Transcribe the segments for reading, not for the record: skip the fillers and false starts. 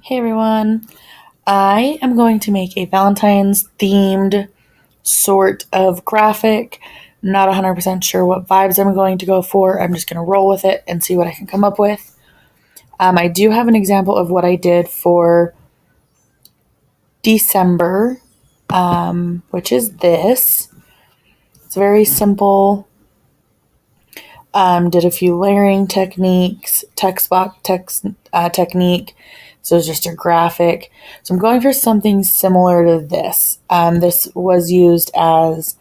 Hey everyone, I am going to make a Valentine's themed sort of graphic. Not 100% sure what vibes I'm going to go for. I'm just going to roll with it and see what I can come up with. I do have an example of what I did for December, which is this. It's very simple. Did a few layering techniques, text box technique. So it's just a graphic. So I'm going for something similar to this. This was used as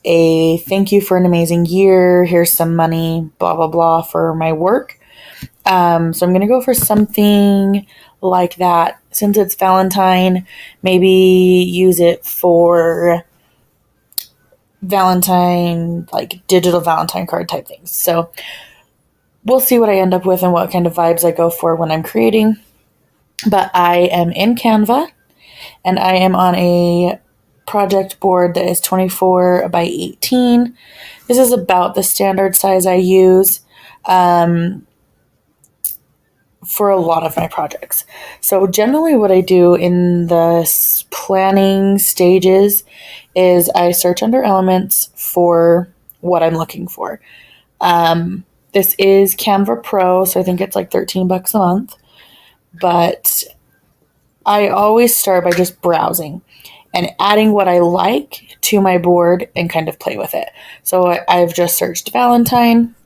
a thank you for an amazing year. Here's some money, blah, blah, blah for my work. So I'm going to go for something like that. Since it's Valentine, maybe use it for Valentine, like digital Valentine card type things. So we'll see what I end up with and what kind of vibes I go for when I'm creating. But I am in Canva and I am on a project board that is 24 by 18. This is about the standard size I use for a lot of my projects. So generally what I do in the planning stages is I search under elements for what I'm looking for. This is Canva Pro, so I think it's like $13 a month. But I always start by just browsing and adding what I like to my board and kind of play with it. So I've just searched Valentine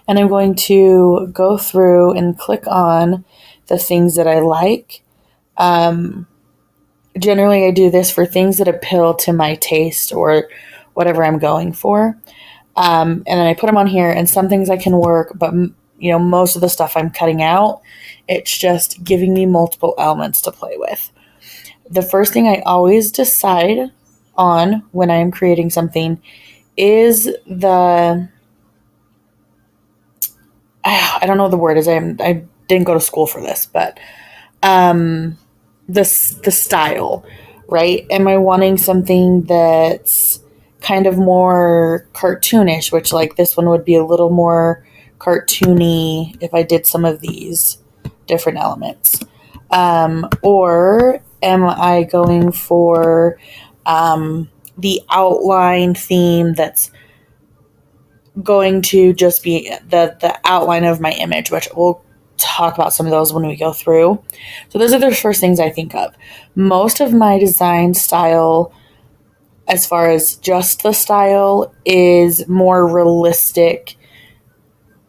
and I'm going to go through and click on the things that I like. Generally, I do this for things that appeal to my taste or whatever I'm going for. And then I put them on here, and some things I can work, but most of the stuff I'm cutting out. It's just giving me multiple elements to play with. The first thing I always decide on when I'm creating something is I don't know what the word is. I didn't go to school for this, but the style, right? Am I wanting something that's kind of more cartoonish, which like this one would be a little more cartoony if I did some of these different elements. Or am I going for the outline theme that's going to just be the outline of my image, which we'll talk about some of those when we go through. So those are the first things I think of. Most of my design style, as far as just the style, is more realistic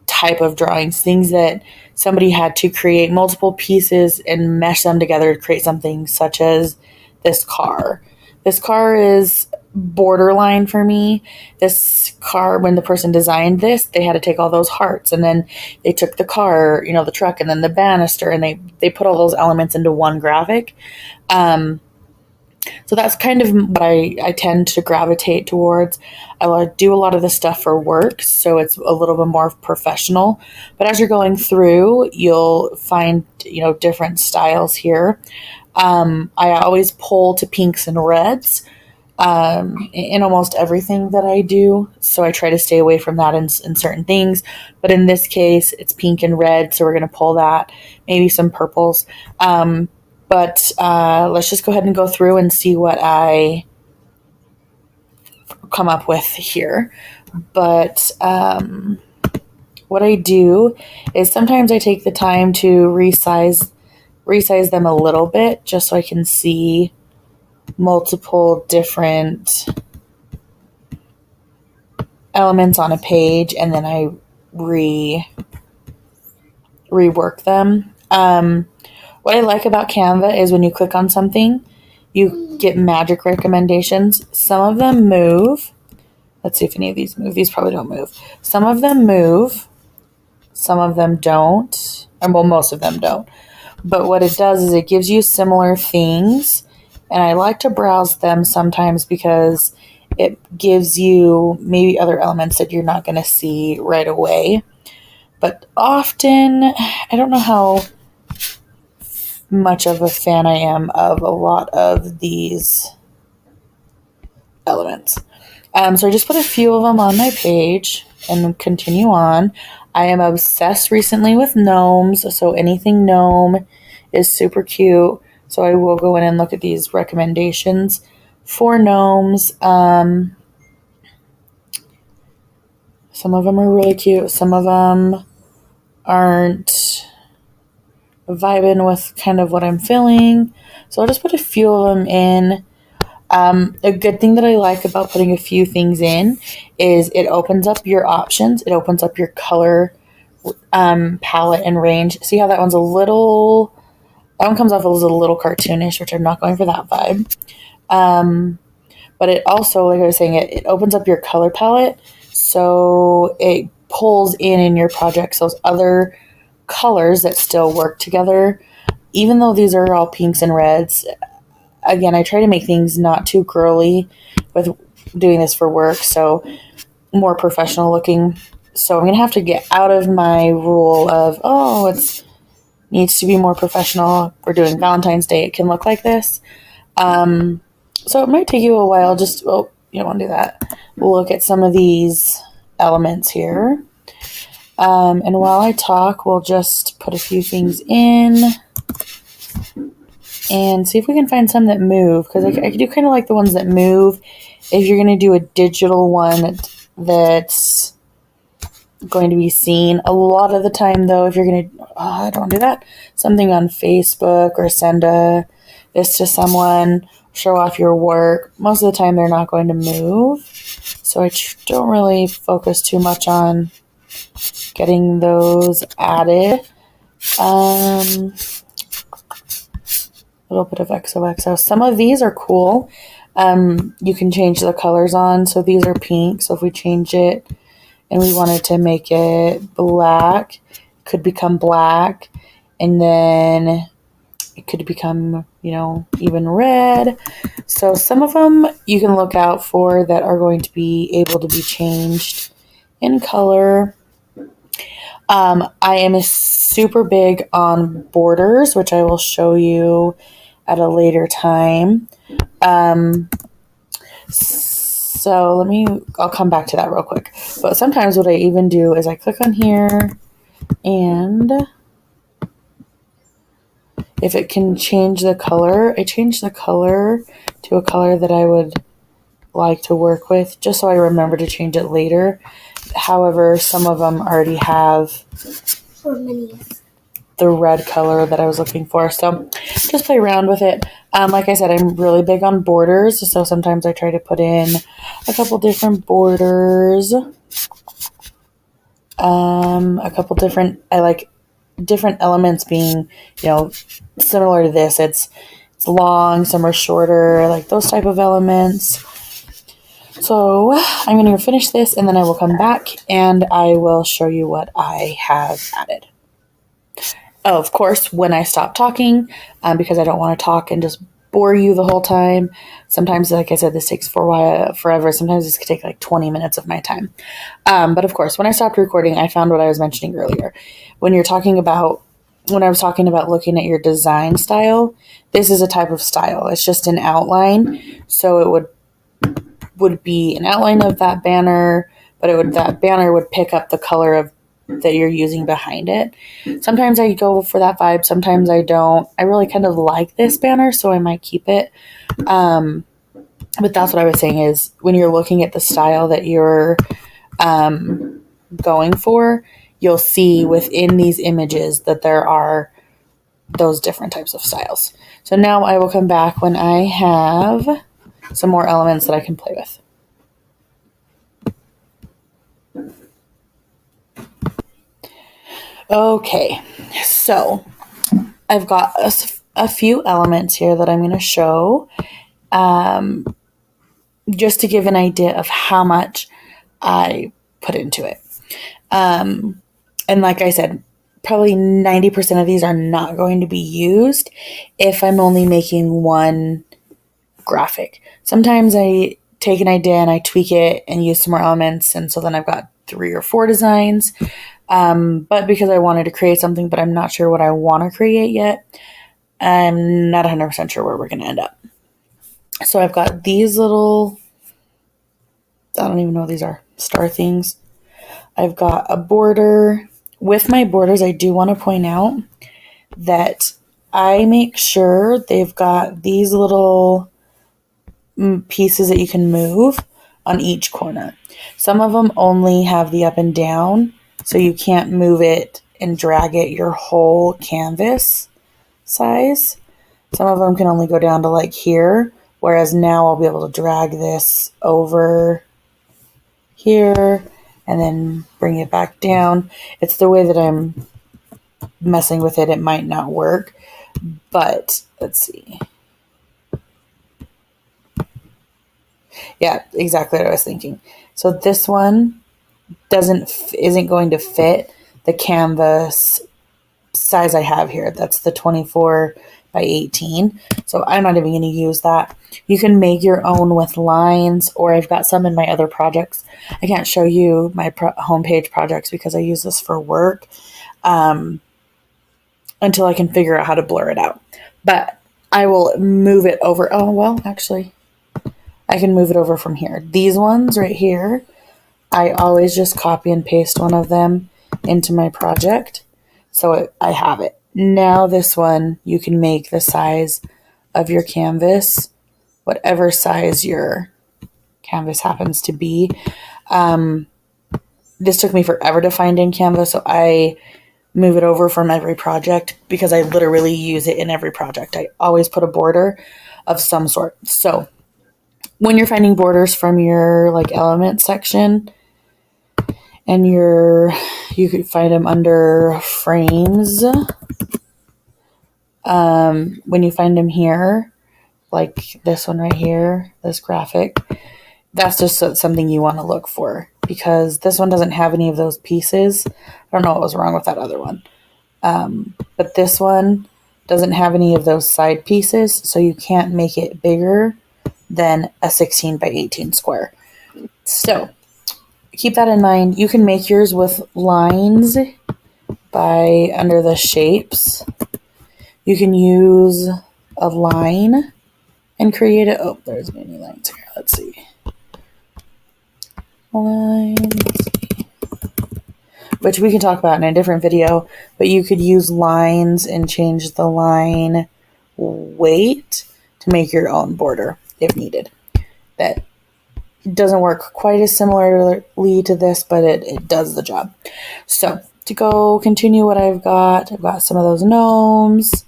type of drawings, things that somebody had to create multiple pieces and mesh them together to create something such as this car. This car is borderline for me. This car, when the person designed this, they had to take all those hearts and then they took the car, the truck, and then the banister, and they put all those elements into one graphic. So that's kind of what I tend to gravitate towards. I do a lot of this stuff for work, so it's a little bit more professional. But as you're going through, you'll find, different styles here. I always pull to pinks and reds in almost everything that I do. So I try to stay away from that in certain things. But in this case, it's pink and red, so we're going to pull that. Maybe some purples. But let's just go ahead and go through and see what I come up with here. But what I do is sometimes I take the time to resize them a little bit just so I can see multiple different elements on a page, and then I rework them. What I like about Canva is when you click on something, you get magic recommendations. Some of them move. Let's see if any of these move. These probably don't move. Some of them move. Some of them don't. Well, most of them don't. But what it does is it gives you similar things. And I like to browse them sometimes because it gives you maybe other elements that you're not going to see right away. But often, I don't know how much of a fan I am of a lot of these elements. So I just put a few of them on my page and continue on. I am obsessed recently with gnomes, so anything gnome is super cute. So I will go in and look at these recommendations for gnomes. Some of them are really cute. Some of them aren't vibing with kind of what I'm feeling. So I'll just put a few of them in. A good thing that I like about putting a few things in is it opens up your options. It opens up your color palette and range. See how that one's that one comes off as a little cartoonish, which I'm not going for that vibe. But it also, like I was saying, it opens up your color palette. So it pulls in your projects those other colors that still work together. Even though these are all pinks and reds, again, I try to make things not too girly with doing this for work, so more professional looking. So I'm going to have to get out of my rule of, it needs to be more professional. We're doing Valentine's Day. It can look like this. So it might take you a while. You don't want to do that. We'll look at some of these elements here. And while I talk, we'll just put a few things in and see if we can find some that move, because I do kind of like the ones that move. If you're going to do a digital one that's going to be seen a lot of the time, though, if you're going to don't do that, something on Facebook or send this to someone, show off your work, most of the time they're not going to move. So I don't really focus too much on getting those added. Little bit of XOXO. Some of these are cool. You can change the colors on. So these are pink. So if we change it and we wanted to make it black, it could become black. And then it could become, even red. So some of them you can look out for that are going to be able to be changed in color. I am super big on borders, which I will show you at a later time. So I'll come back to that real quick. But sometimes what I even do is I click on here, and if it can change the color, I change the color to a color that I would like to work with, just so I remember to change it later. However, some of them already have the red color that I was looking for. So just play around with it. Like I said, I'm really big on borders. So sometimes I try to put in a couple different borders. I like different elements being, similar to this. It's long, some are shorter, like those type of elements. So I'm going to finish this, and then I will come back and I will show you what I have added. Of course, when I stop talking, because I don't want to talk and just bore you the whole time. Sometimes, like I said, this takes forever. Sometimes this could take like 20 minutes of my time. But of course, when I stopped recording, I found what I was mentioning earlier. When I was talking about looking at your design style, this is a type of style. It's just an outline. So it would be an outline of that banner, but that banner would pick up the color that you're using behind it. Sometimes I go for that vibe, sometimes I don't. I really kind of like this banner, so I might keep it. But that's what I was saying is when you're looking at the style that you're going for, you'll see within these images that there are those different types of styles. So now I will come back when I have some more elements that I can play with. Okay, so I've got a few elements here that I'm going to show just to give an idea of how much I put into it. And like I said, probably 90% of these are not going to be used if I'm only making one graphic. Sometimes I take an idea and I tweak it and use some more elements, and so then I've got 3 or 4 designs. But because I wanted to create something, but I'm not sure what I want to create yet, I'm not 100% sure where we're going to end up. So I've got these little, I don't even know what these are, star things. I've got a border. With my borders, I do want to point out that I make sure they've got these little pieces that you can move on each corner. Some of them only have the up and down, so you can't move it and drag it your whole canvas size. Some of them can only go down to like here, whereas now I'll be able to drag this over here and then bring it back down. It's the way that I'm messing with it. It might not work, but let's see. Yeah, exactly what I was thinking. So this one isn't going to fit the canvas size I have here. That's the 24 by 18. So I'm not even going to use that. You can make your own with lines, or I've got some in my other projects. I can't show you my homepage projects because I use this for work until I can figure out how to blur it out. But I will move it over. Oh, well, actually, I can move it over from here. These ones right here, I always just copy and paste one of them into my project. So I have it. Now this one, you can make the size of your canvas, whatever size your canvas happens to be. This took me forever to find in Canva, so I move it over from every project because I literally use it in every project. I always put a border of some sort. So when you're finding borders from your like element section, and you could find them under frames. When you find them here, like this one right here, this graphic, that's just something you want to look for because this one doesn't have any of those pieces. I don't know what was wrong with that other one. But this one doesn't have any of those side pieces, so you can't make it bigger than a 16 by 18 square. So keep that in mind. You can make yours with lines by under the shapes. You can use a line and create it. Oh, there's many lines here. Let's see. Lines, which we can talk about in a different video, but you could use lines and change the line weight to make your own border if needed. That doesn't work quite as similarly to this, but it does the job. So to go continue what I've got some of those gnomes.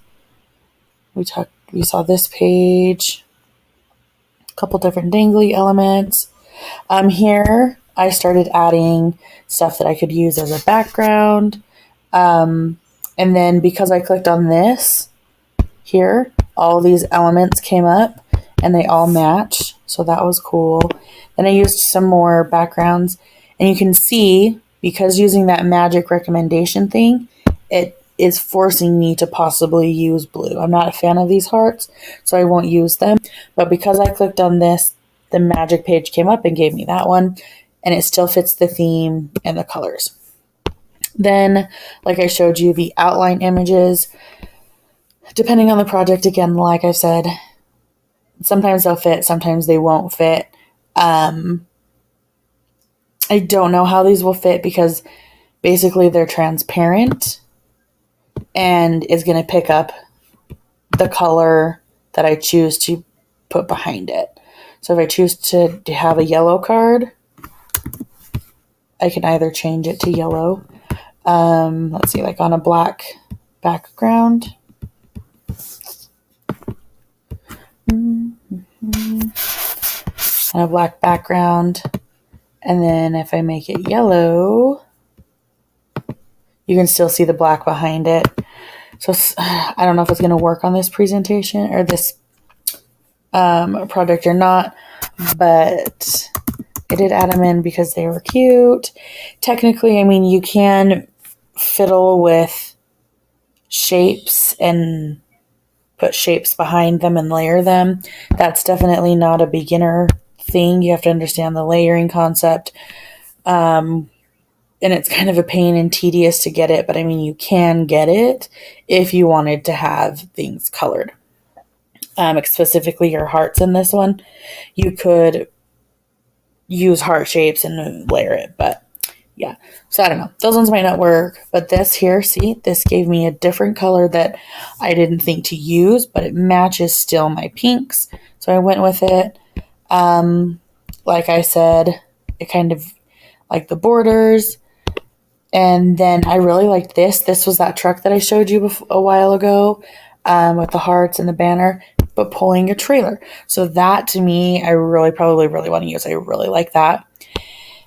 We saw this page, a couple different dangly elements. Here I started adding stuff that I could use as a background. And then because I clicked on this here, all these elements came up and they all match. So that was cool. Then I used some more backgrounds, and you can see because using that magic recommendation thing, it is forcing me to possibly use blue. I'm not a fan of these hearts, so I won't use them. But because I clicked on this, the magic page came up and gave me that one, and it still fits the theme and the colors. Then, like I showed you, the outline images, depending on the project, again, like I said, sometimes they'll fit, sometimes they won't fit. I don't know how these will fit because basically they're transparent and it's going to pick up the color that I choose to put behind it. So if I choose to have a yellow card, I can either change it to yellow. Let's see, like on a black background. On a black background. And then if I make it yellow, you can still see the black behind it. So I don't know if it's going to work on this presentation or this project or not, but I did add them in because they were cute. Technically, I mean, you can fiddle with shapes and put shapes behind them and layer them. That's definitely not a beginner thing. You have to understand the layering concept. And it's kind of a pain and tedious to get it, but I mean, you can get it if you wanted to have things colored. Specifically your hearts in this one, you could use heart shapes and layer it, but Yeah. So I don't know. Those ones might not work, but this here, see, this gave me a different color that I didn't think to use, but it matches still my pinks. So I went with it. Like I said, it kind of like the borders. And then I really liked this. This was that truck that I showed you a while ago, with the hearts and the banner, but pulling a trailer. So that to me, I probably really want to use. I really like that.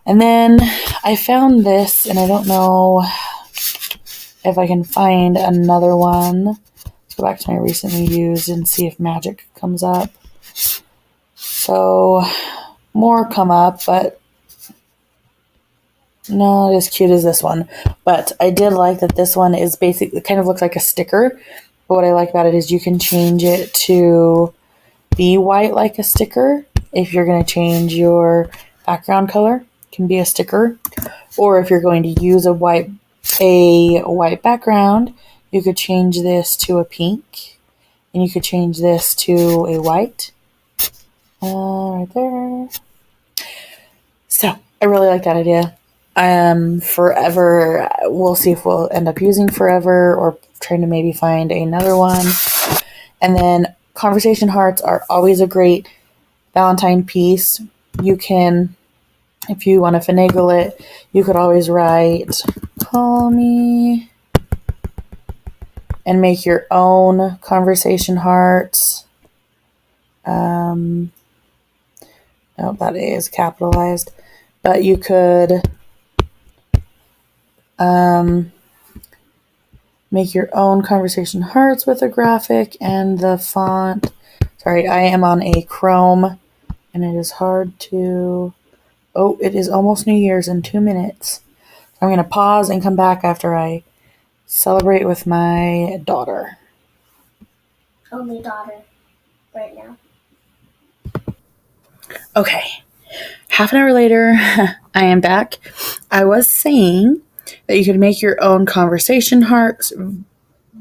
And then I found this, and I don't know if I can find another one. Let's go back to my recently used and see if magic comes up. So more come up, but not as cute as this one. But I did like that this one is basically, it kind of looks like a sticker. But what I like about it is you can change it to be white like a sticker. If you're going to change your background color, it can be a sticker. Or if you're going to use a white background, you could change this to a pink. And you could change this to a white. Right there. So I really like that idea. Forever, we'll see if we'll end up using forever or trying to maybe find another one. And then conversation hearts are always a great Valentine piece. You can, if you want to finagle it, you could always write, call me, and make your own conversation hearts. Oh, that A is capitalized. But you could make your own conversation hearts with a graphic and the font. Sorry, I am on a Chrome and it is hard to... Oh, it is almost New Year's in 2 minutes. I'm going to pause and come back after I celebrate with my daughter. Only daughter right now. Okay. Half an hour later, I am back. I was saying that you could make your own conversation hearts.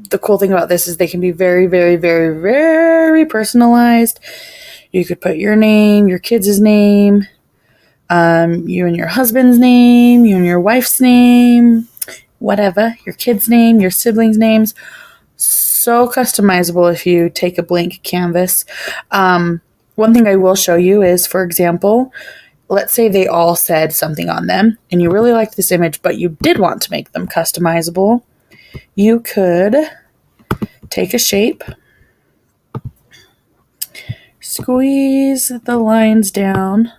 The cool thing about this is they can be very, very, very, very personalized. You could put your name, your kids' name, you and your husband's name, you and your wife's name, whatever, your kid's name, your siblings' names. So customizable if you take a blank canvas. One thing I will show you is, for example, let's say they all said something on them and you really liked this image, but you did want to make them customizable. You could take a shape, squeeze the lines down.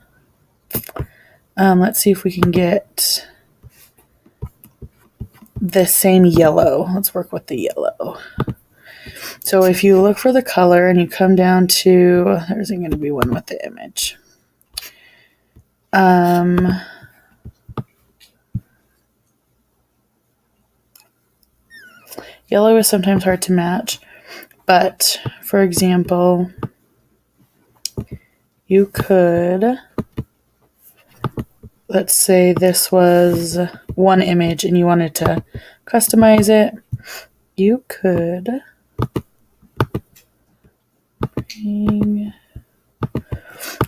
Let's see if we can get the same yellow. Let's work with the yellow. So if you look for the color and you come down to, there's going to be one with the image. Yellow is sometimes hard to match, but for example, you could, let's say this was one image and you wanted to customize it, you could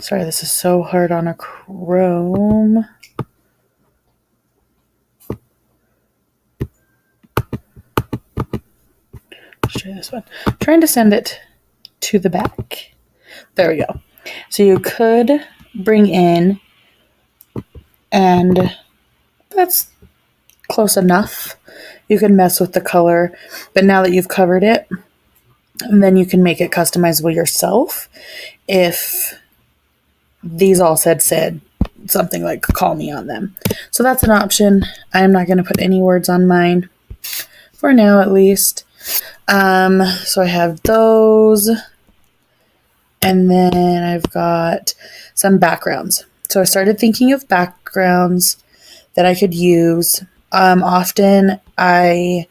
sorry, this is so hard on a Chrome. Let's try this one. I'm trying to send it to the back. There we go. So you could bring in, and that's close enough. You can mess with the color, but now that you've covered it, and then you can make it customizable yourself. If these all said something like call me on them. So that's an option. I'm not going to put any words on mine for now, at least. So I have those, and then I've got some backgrounds. So I started thinking of backgrounds that I could use. Often I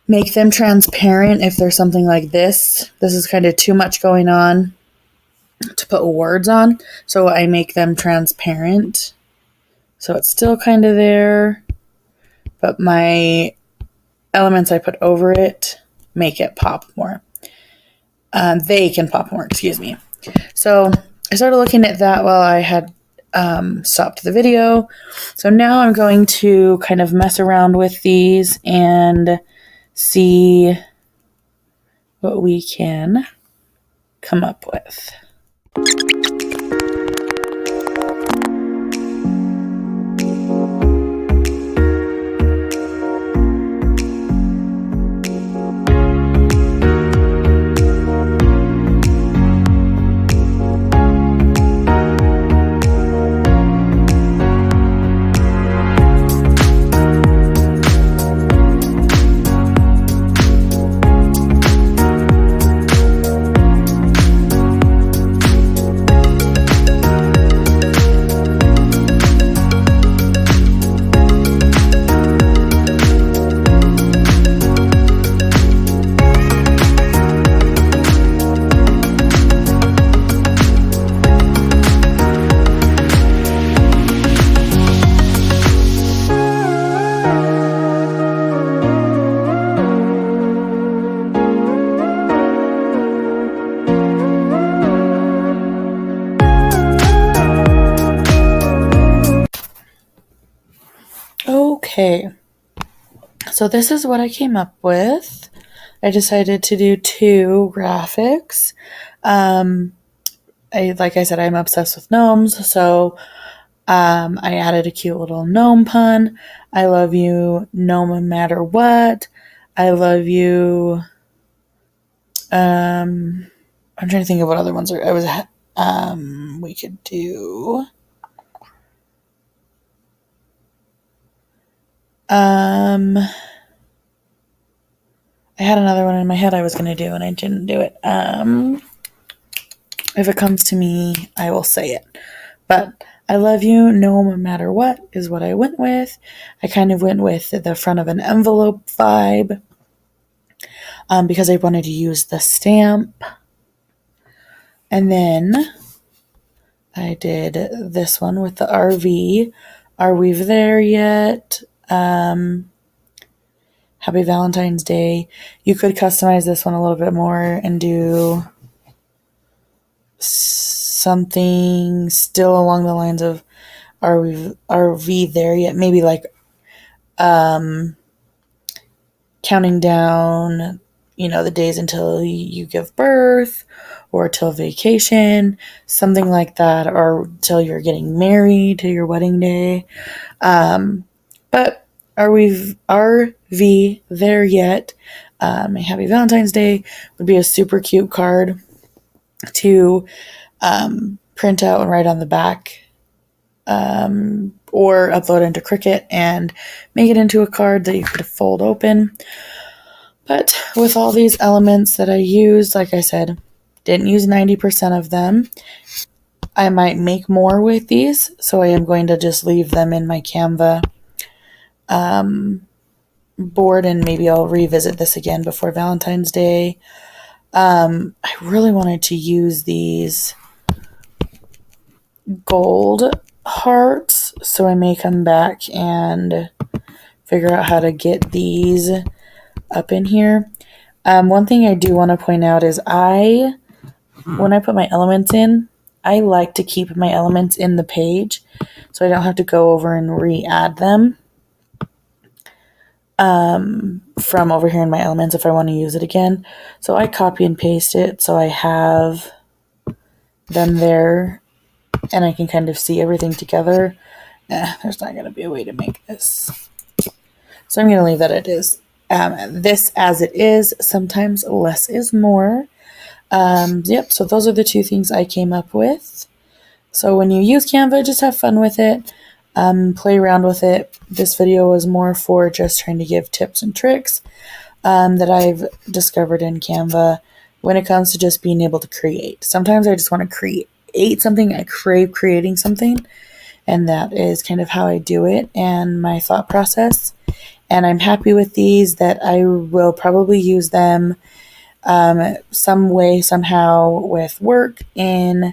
make them transparent if there's something like this. This is kind of too much going on to put words on, so I make them transparent. So it's still kind of there, but my elements I put over it make it pop more. They can pop more, excuse me. So I started looking at that while I had stopped the video. So now I'm going to kind of mess around with these and see what we can come up with. Okay, so this is what I came up with. I decided to do 2 graphics. Like I said, I'm obsessed with gnomes, so I added a cute little gnome pun. I love you no matter what. I love you. I'm trying to think of what other ones are. We could do. I had another one in my head I was going to do, and I didn't do it. If it comes to me, I will say it. But I love you no matter what is what I went with. I kind of went with the front of an envelope vibe because I wanted to use the stamp. And then I did this one with the RV. Are we there yet? Happy Valentine's Day. You could customize this one a little bit more and do something still along the lines of are we there yet? Maybe like counting down, the days until you give birth or till vacation, something like that, or till you're getting married to your wedding day. But are we there yet? Happy Valentine's Day would be a super cute card to print out and write on the back, or upload into Cricut and make it into a card that you could fold open. But with all these elements that I used, like I said, didn't use 90% of them. I might make more with these, so I am going to just leave them in my Canva board, and maybe I'll revisit this again before Valentine's Day. I really wanted to use these gold hearts, so I may come back and figure out how to get these up in here. One thing I do want to point out is when I put my elements in, I like to keep my elements in the page so I don't have to go over and re-add them from over here in my elements if I want to use it again. So I copy and paste it so I have them there and I can kind of see everything together. There's not going to be a way to make this. So I'm going to leave that it is. This as it is. Sometimes less is more. Yep, so those are the 2 things I came up with. So when you use Canva, just have fun with it. Play around with it. This video was more for just trying to give tips and tricks that I've discovered in Canva when it comes to just being able to create. Sometimes I just want to create something. I crave creating something, and that is kind of how I do it and my thought process. And I'm happy with these, that I will probably use them some way, somehow with work in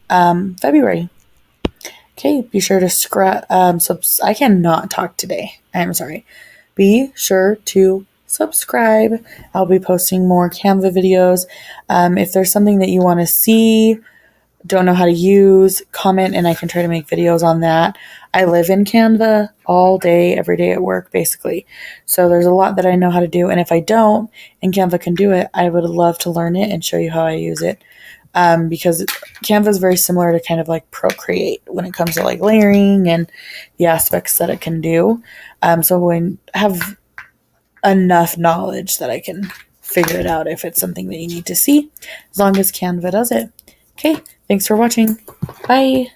February. Okay, be sure to I cannot talk today. I'm sorry. Be sure to subscribe. I'll be posting more Canva videos. If there's something that you want to see don't know how to use, comment, and I can try to make videos on that. I live in Canva all day, every day at work, basically. So there's a lot that I know how to do. And if I don't, and Canva can do it, I would love to learn it and show you how I use it. Because Canva is very similar to kind of like Procreate when it comes to like layering and the aspects that it can do. So I have enough knowledge that I can figure it out if it's something that you need to see, as long as Canva does it. Okay, thanks for watching. Bye.